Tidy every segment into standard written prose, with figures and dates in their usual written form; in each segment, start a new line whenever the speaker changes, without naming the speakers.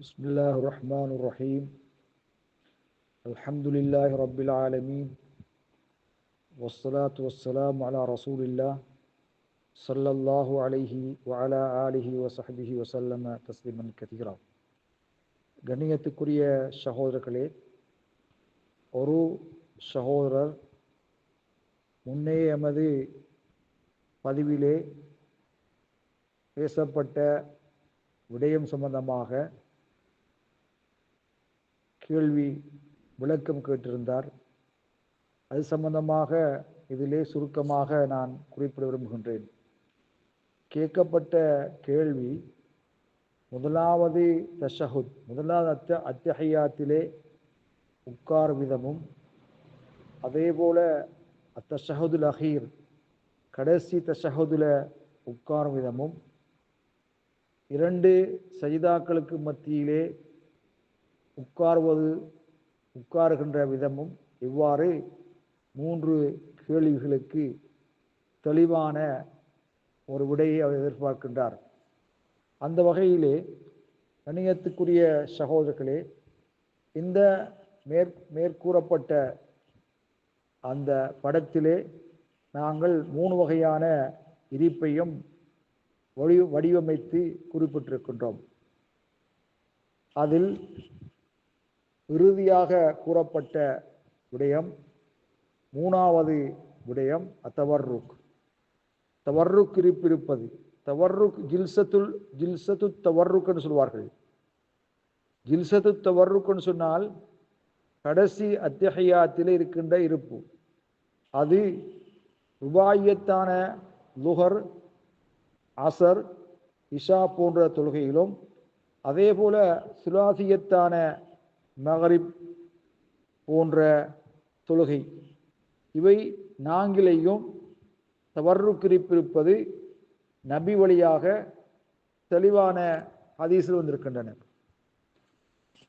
بسم الله الرحمن الرحيم الحمد لله رب العالمين والصلاة والسلام على رسول الله صلى الله عليه وعلى آله وصحبه وسلم تسليما كثيرا. கண்ணியத்துக்குரிய சகோதரர்களே, ஒரு சகோதரர் முன்னே எமது பதிவிலே பேசப்பட்ட விடயம் சம்பந்தமாக கேள்வி விளக்கம் கேட்டிருந்தார். அது சம்பந்தமாக இதிலே சுருக்கமாக நான் குறிப்பிட விரும்புகின்றேன். கேட்கப்பட்ட கேள்வி, முதலாவது தஷஹுத், முதலாவது அத்தஹியாத்திலே உட்கார் விதமும், அதேபோல அத்தஷஹுதுல் அஹீர் கடைசி தஷஹுதுல உட்கார் விதமும், இரண்டு சஜிதாக்களுக்கு மத்தியிலே உட்காருகின்ற விதமும், இவ்வாறு மூன்று கேள்விகளுக்கு தெளிவான ஒரு விடையை அவர் எதிர்பார்க்கின்றார். அந்த வகையிலே கண்ணியத்துக்குரிய சகோதரர்களே, இந்த மேற்கூறப்பட்ட அந்த படத்திலே நாங்கள் மூணு வகையான இருப்பையும் வடிவமைத்து குறிப்பிட்டிருக்கின்றோம். அதில் இறுதியாக கூறப்பட்ட விடயம், மூணாவது விடயம் அத்தவர்ருக், தவர்ருக் இருப்பது. தவர்ருக் ஜில்சத்து தவர்ருக்னு சொல்வார்கள். ஜில்சத்து தவர்ருக்னு சொன்னால் கடைசி அத்தஹியாத்திலே இருக்கின்ற இருப்பு. அது ருபாயத்தான லுஹர், அசர், இஷா போன்ற தொழுகையிலும், அதே போல சுலாசியத்தான மகரிப் போன்ற தொழுகை, இவை நான்கிலேயும் தவர்ருக் இருப்பது நபி வழியாக தெளிவான ஹதீஸில் வந்திருக்கின்றன.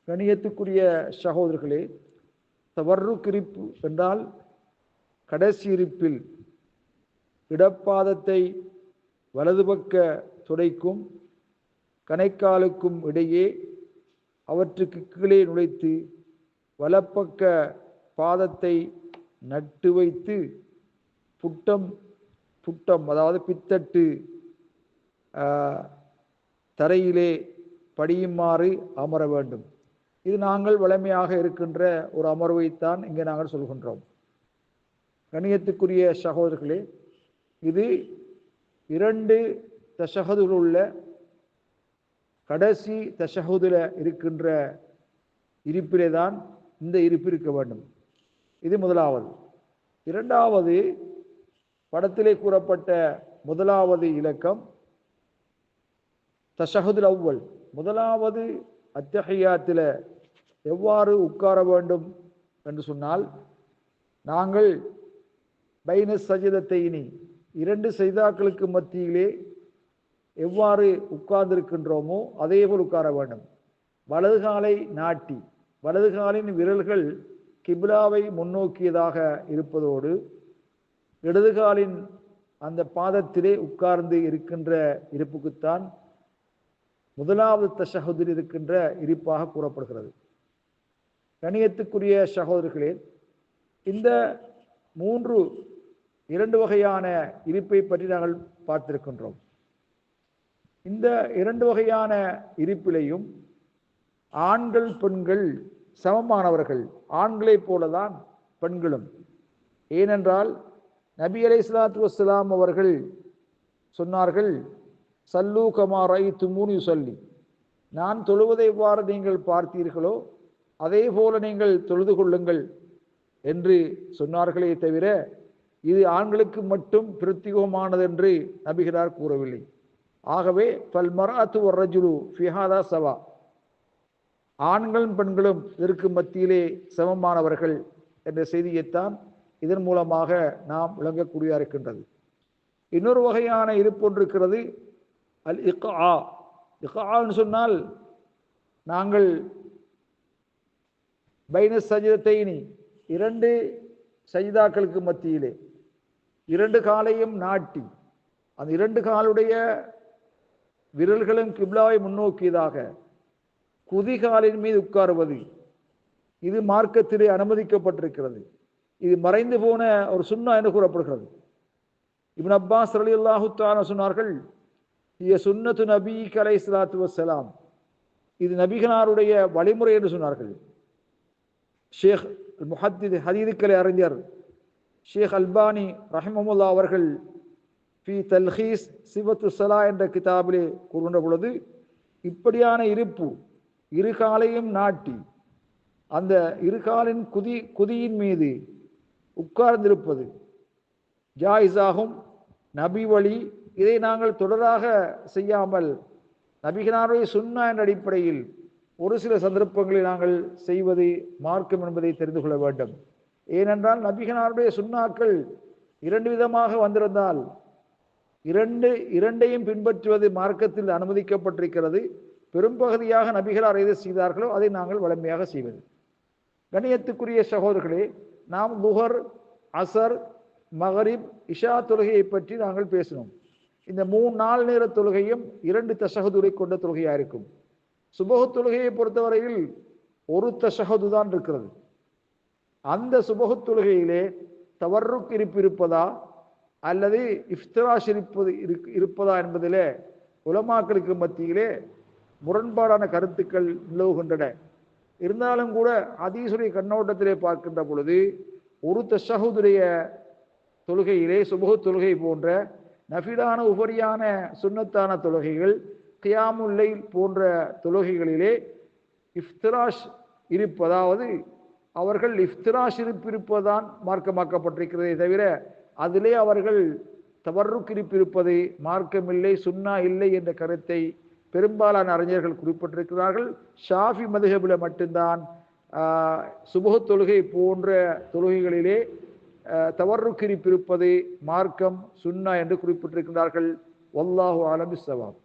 கணியத்துக்குரிய சகோதரர்களே, தவர்ருக் இருப்பு என்றால் கடைசி இருப்பில் இடப்பாதத்தை வலது பக்க துடைக்கும் கணைக்காலுக்கும் இடையே அவற்றுக்கு கீழே நுழைத்து வலப்பக்க பாதத்தை நட்டு வைத்து புட்டம் அதாவது பித்தட்டு தரையிலே படியுமாறு அமர வேண்டும். இது நாங்கள் வழமையாக இருக்கின்ற ஒரு அமர்வைத்தான் இங்கே நாங்கள் சொல்கின்றோம். கண்ணியத்துக்குரிய சகோதரர்களே, இது இரண்டு தஷஹதுல் உள்ள கடைசி தஷஹுதுல இருக்கின்ற இருப்பிலே தான் இந்த இருப்பு இருக்க வேண்டும். இது முதலாவது. இரண்டாவது, படத்திலே கூறப்பட்ட முதலாவது இலக்கம் தஷஹுதுல் அவ்வல், முதலாவது அத்தஹியாத்தில் எவ்வாறு உட்கார வேண்டும் என்று சொன்னால், நாங்கள் பைன சஜிதத்தைனி, இரண்டு சஜிதாக்களுக்கு மத்தியிலே எவ்வாறு உட்கார்ந்திருக்கின்றோமோ அதே போல் உட்கார வேண்டும். வலது காலை நாட்டி, வலது காலின் விரல்கள் கிப்லாவை முன்னோக்கியதாக இருப்பதோடு இடது காலின் அந்த பாதத்திலே உட்கார்ந்து இருக்கின்ற இருப்புக்குத்தான் முதலாவது தஷஹுதில் இருக்கின்ற இருப்பாக கூறப்படுகிறது. கணியத்துக்குரிய சகோதரர்களே, இந்த இரண்டு வகையான இருப்பை பற்றி நாங்கள் பார்த்திருக்கின்றோம். இந்த இரண்டு வகையான இருப்பிலையும் ஆண்கள் பெண்கள் சமமானவர்கள், ஆண்களைப் போலதான் பெண்களும். ஏனென்றால் நபி அலைஹிஸ்ஸலாத்து வஸ்ஸலாம் அவர்கள் சொன்னார்கள், சல்லு கமா ரஅய்துமூனி யுஸல்லி, நான் தொழுவதை எவ்வாறு நீங்கள் பார்த்தீர்களோ அதே போல நீங்கள் தொழுது கொள்ளுங்கள் என்று சொன்னார்களே தவிர இது ஆண்களுக்கு மட்டும் பிரத்யேகமானது என்று நபிகளார் கூறவில்லை. ஆகவே பல் மர்அத்து வர்ரஜுலு ஃபி ஹாதா சவா, ஆண்களும் பெண்களும் இதற்கு மத்தியிலே சமமானவர்கள் என்ற செய்தியைத்தான் இதன் மூலமாக நாம் விளங்கக்கூடிய இருக்கின்றது. இன்னொரு வகையான இருப்பு ஒன்று இருக்கிறது, அல் இக்ஆ. இக்ஆன்னு சொன்னால், நாங்கள் பைன சஜிதத்தைனி, இரண்டு சஜிதாக்களுக்கு மத்தியிலே இரண்டு காலையும் நாட்டி அந்த இரண்டு காலுடைய விரல்களும் கிப்லாவை முன்னோக்கியதாக குதிகாலின் மீது உட்காருவது இது மார்க்கத்திலே அனுமதிக்கப்பட்டிருக்கிறது. இது மறைந்து போன ஒரு சுன்னா என்று கூறப்படுகிறது. இப்னு அப்பாஸ் ரலியல்லாஹு தஆலா சொன்னார்கள், இய சுன்னத்து நபிக்கு அலைஹிஸ்ஸலாத்து வஸ்ஸலாம், இது நபிகளாருடைய வழிமுறை என்று சொன்னார்கள். ஷேக் முஹத்தித் ஹதீதுக்கலை அறிஞர் ஷேக் அல்பானி ரஹிமஹுல்லாஹ் அவர்கள் ஃபி தல்ஹீஸ் சிவத்து ஸலா என்ற கிதாபிலே கூறுகின்ற பொழுது, இப்படியான இருப்பு இரு காலையும் நாட்டி அந்த இரு காலின் குதியின் மீது உட்கார்ந்திருப்பது ஜாயிஸாகும், நபி வழி. இதை நாங்கள் தொடராக செய்யாமல் நபிகளாருடைய சுன்னா என்ற அடிப்படையில் ஒரு சில சந்தர்ப்பங்களில் நாங்கள் செய்வது மார்க்கம் என்பதை தெரிந்து கொள்ள வேண்டும். ஏனென்றால் நபிகளாருடைய சுன்னாக்கள் இரண்டு விதமாக வந்திருந்தால் இரண்டையும் பின்பற்றுவது மார்க்கத்தில் அனுமதிக்கப்பட்டிருக்கிறது. பெரும்பகுதியாக நபிகளார் எது செய்தார்களோ அதை நாங்கள் வலிமையாக செய்வது. கண்ணியத்துக்குரிய சகோதரர்களே, நாம் லுஹர், அசர், மகரிப், இஷா தொழுகையை பற்றி நாங்கள் பேசினோம். இந்த 3 நேர தொழுகையும் 2 தஷஹதுரை கொண்ட தொழுகையாக இருக்கும். சுபஹு தொழுகையை பொறுத்தவரையில் ஒரு தஷஹது தான் இருக்கிறது. அந்த சுபஹு தொழுகையிலே தவர்ருக் இருப்பதா அல்லது இஃப்திராஷ் இருப்பதா என்பதிலே உலமாக்களுக்கு மத்தியிலே முரண்பாடான கருத்துக்கள் நிலவுகின்றன. இருந்தாலும் கூட ஹதீஸுடைய கண்ணோட்டத்திலே பார்க்கின்ற பொழுது ஒரு தஷஹுதுடைய தொழுகையிலே சுபஹு தொழுகை போன்ற நஃபிலான உபரியான சுன்னத்தான தொழுகைகள், கியாமுல் லைல் போன்ற தொழுகைகளிலே இஃப்திராஷ் இருப்பதாவது அவர்கள் இஃப்திராஷ் இருப்பதுதான் மார்க்கமாக்கப்பட்டிருக்கிறதே தவிர அதிலே அவர்கள் தவர்ருக் இருப்பது மார்க்கமில்லை, சுன்னா இல்லை என்ற கருத்தை பெரும்பாலான அறிஞர்கள் குறிப்பிட்டிருக்கிறார்கள். ஷாஃபி மதுஹபில் மட்டும்தான் சுபஹு தொழுகை போன்ற தொழுகைகளிலே தவர்ருக் இருப்பது மார்க்கம், சுன்னா என்று குறிப்பிட்டிருக்கிறார்கள். வல்லாஹு அலம் பிஸ்ஸவாப்.